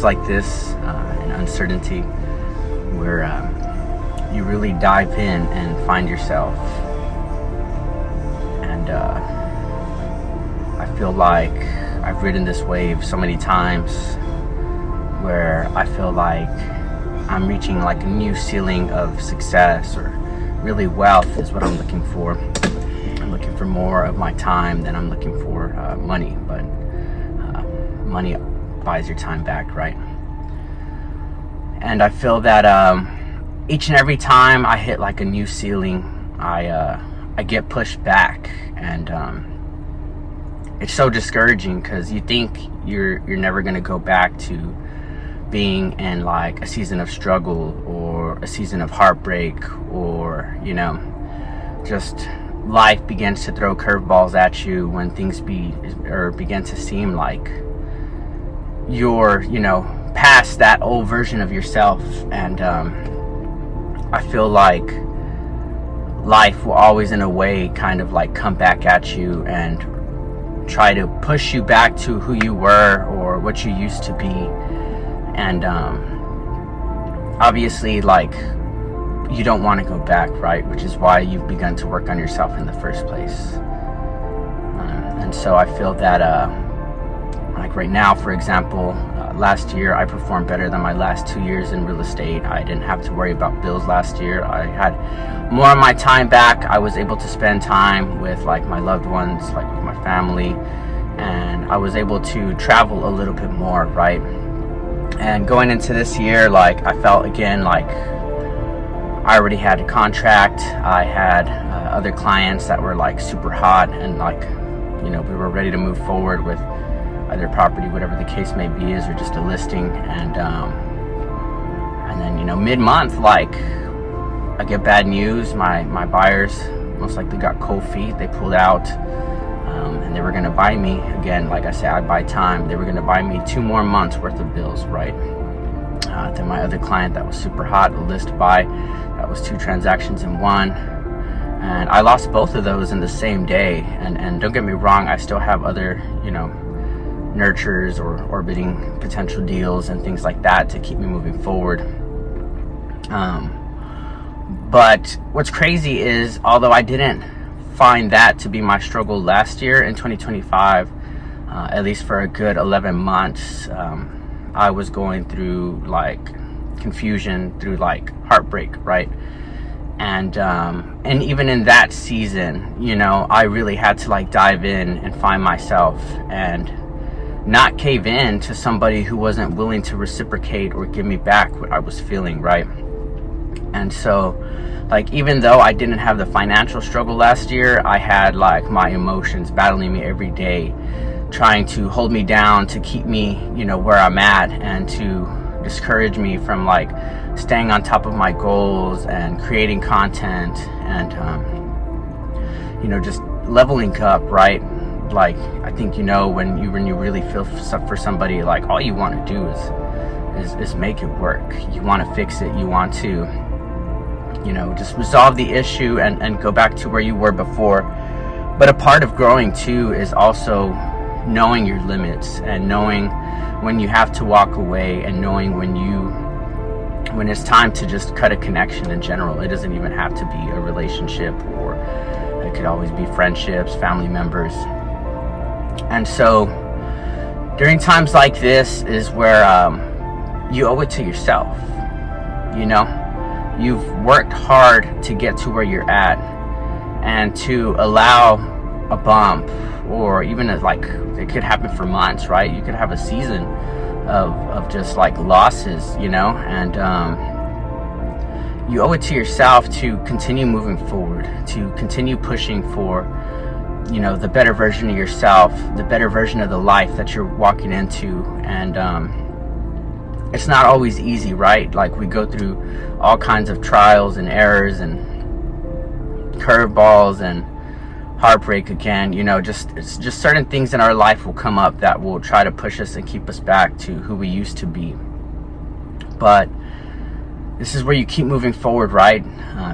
times like this, and uncertainty, where you really dive in and find yourself. And I feel like I've ridden this wave so many times where I feel like I'm reaching like a new ceiling of success, or really wealth is what I'm looking for. I'm looking for more of my time than I'm looking for money, but money buys your time back, right? And I feel that each and every time I hit like a new ceiling, I get pushed back, and it's so discouraging because you think you're never gonna go back to being in like a season of struggle or a season of heartbreak, or just life begins to throw curveballs at you when things begin to seem like you're past that old version of yourself. And I feel like life will always in a way kind of like come back at you and try to push you back to who you were or what you used to be. And obviously, like, you don't want to go back, right? Which is why you've begun to work on yourself in the first place. And so I feel that like right now, for example, last year I performed better than my last 2 years in real estate. I didn't have to worry about bills last year. I had more of my time back. I was able to spend time with like my loved ones, like with my family, and I was able to travel a little bit more, right? And going into this year, like, I felt again like I already had a contract. I had other clients that were like super hot, and like, we were ready to move forward with either property, whatever the case may be, or just a listing. And then mid-month, like, I get bad news. My buyers most likely got cold feet. They pulled out, and they were going to buy me again. Like I say, I buy time. They were going to buy me 2 more months worth of bills, right? Then my other client that was super hot, a list buy, that was 2 transactions in one, and I lost both of those in the same day. And don't get me wrong, I still have other nurtures or orbiting potential deals and things like that to keep me moving forward. But what's crazy is, although I didn't find that to be my struggle last year in 2025, at least for a good 11 months, I was going through like confusion, through like heartbreak, right? And even in that season, I really had to like dive in and find myself, and not cave in to somebody who wasn't willing to reciprocate or give me back what I was feeling, right? And so, like, even though I didn't have the financial struggle last year, I had like my emotions battling me every day, trying to hold me down, to keep me, where I'm at, and to discourage me from like staying on top of my goals and creating content, and just leveling up, right? Like, I think when you really feel for somebody, like, all you want to do is make it work. You want to fix it. You want to just resolve the issue and go back to where you were before. But a part of growing too is also knowing your limits, and knowing when you have to walk away, and knowing when it's time to just cut a connection in general. It doesn't even have to be a relationship, or it could always be friendships, family members. And so during times like this is where you owe it to yourself. You've worked hard to get to where you're at, and to allow a bump, or even like, it could happen for months, right? You could have a season of just like losses, and you owe it to yourself to continue moving forward, to continue pushing for the better version of yourself, the better version of the life that you're walking into. And it's not always easy, right? Like, we go through all kinds of trials and errors and curveballs and heartbreak again. Just certain things in our life will come up that will try to push us and keep us back to who we used to be. But this is where you keep moving forward, right?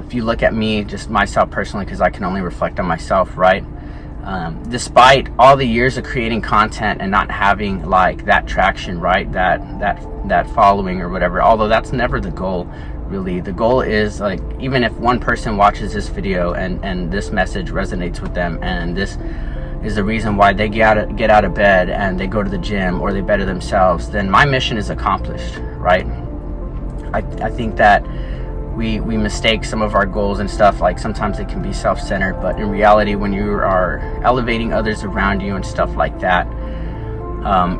If you look at me, just myself personally, because I can only reflect on myself, right? Despite all the years of creating content and not having like that traction, right, that following or whatever, although that's never the goal. Really, the goal is like, even if one person watches this video and this message resonates with them, and this is the reason why they get out of bed and they go to the gym or they better themselves, then my mission is accomplished, right? I think that we mistake some of our goals and stuff, like sometimes it can be self-centered, but in reality, when you are elevating others around you and stuff like that,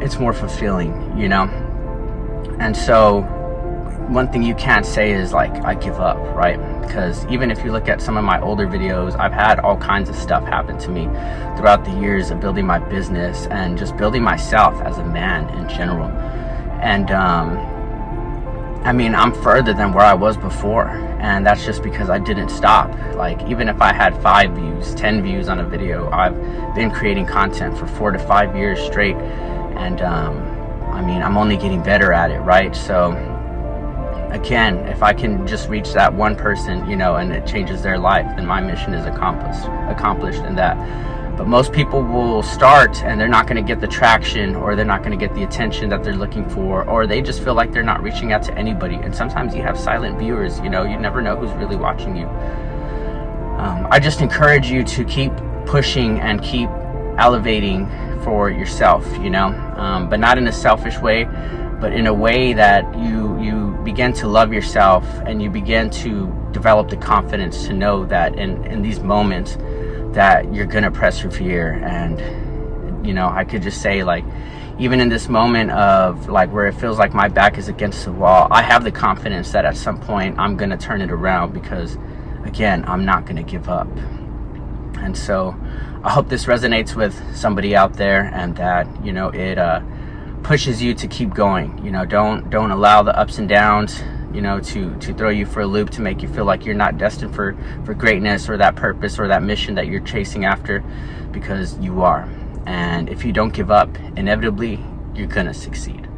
it's more fulfilling, you know? And so one thing you can't say is like, I give up, right? Because even if you look at some of my older videos, I've had all kinds of stuff happen to me throughout the years of building my business and just building myself as a man in general. And I mean, I'm further than where I was before, and that's just because I didn't stop. Like, even if I had 5 views, 10 views on a video, I've been creating content for 4 to 5 years straight, and I mean, I'm only getting better at it, right? So again, if I can just reach that one person, you know, and it changes their life, then my mission is accomplished in that. But most people will start and they're not going to get the traction, or they're not going to get the attention that they're looking for, or they just feel like they're not reaching out to anybody. And sometimes you have silent viewers, you know, you never know who's really watching you. I just encourage you to keep pushing and keep elevating for yourself, you know, but not in a selfish way, but in a way that you begin to love yourself, and you begin to develop the confidence to know that in these moments that you're gonna persevere. And you know, I could just say, like, even in this moment of like where it feels like my back is against the wall, I have the confidence that at some point I'm gonna turn it around, because again, I'm not gonna give up. And so I hope this resonates with somebody out there, and that, you know, it pushes you to keep going. You know, don't allow the ups and downs, you know, to throw you for a loop, to make you feel like you're not destined for greatness, or that purpose, or that mission that you're chasing after, because you are. And if you don't give up, inevitably you're gonna succeed.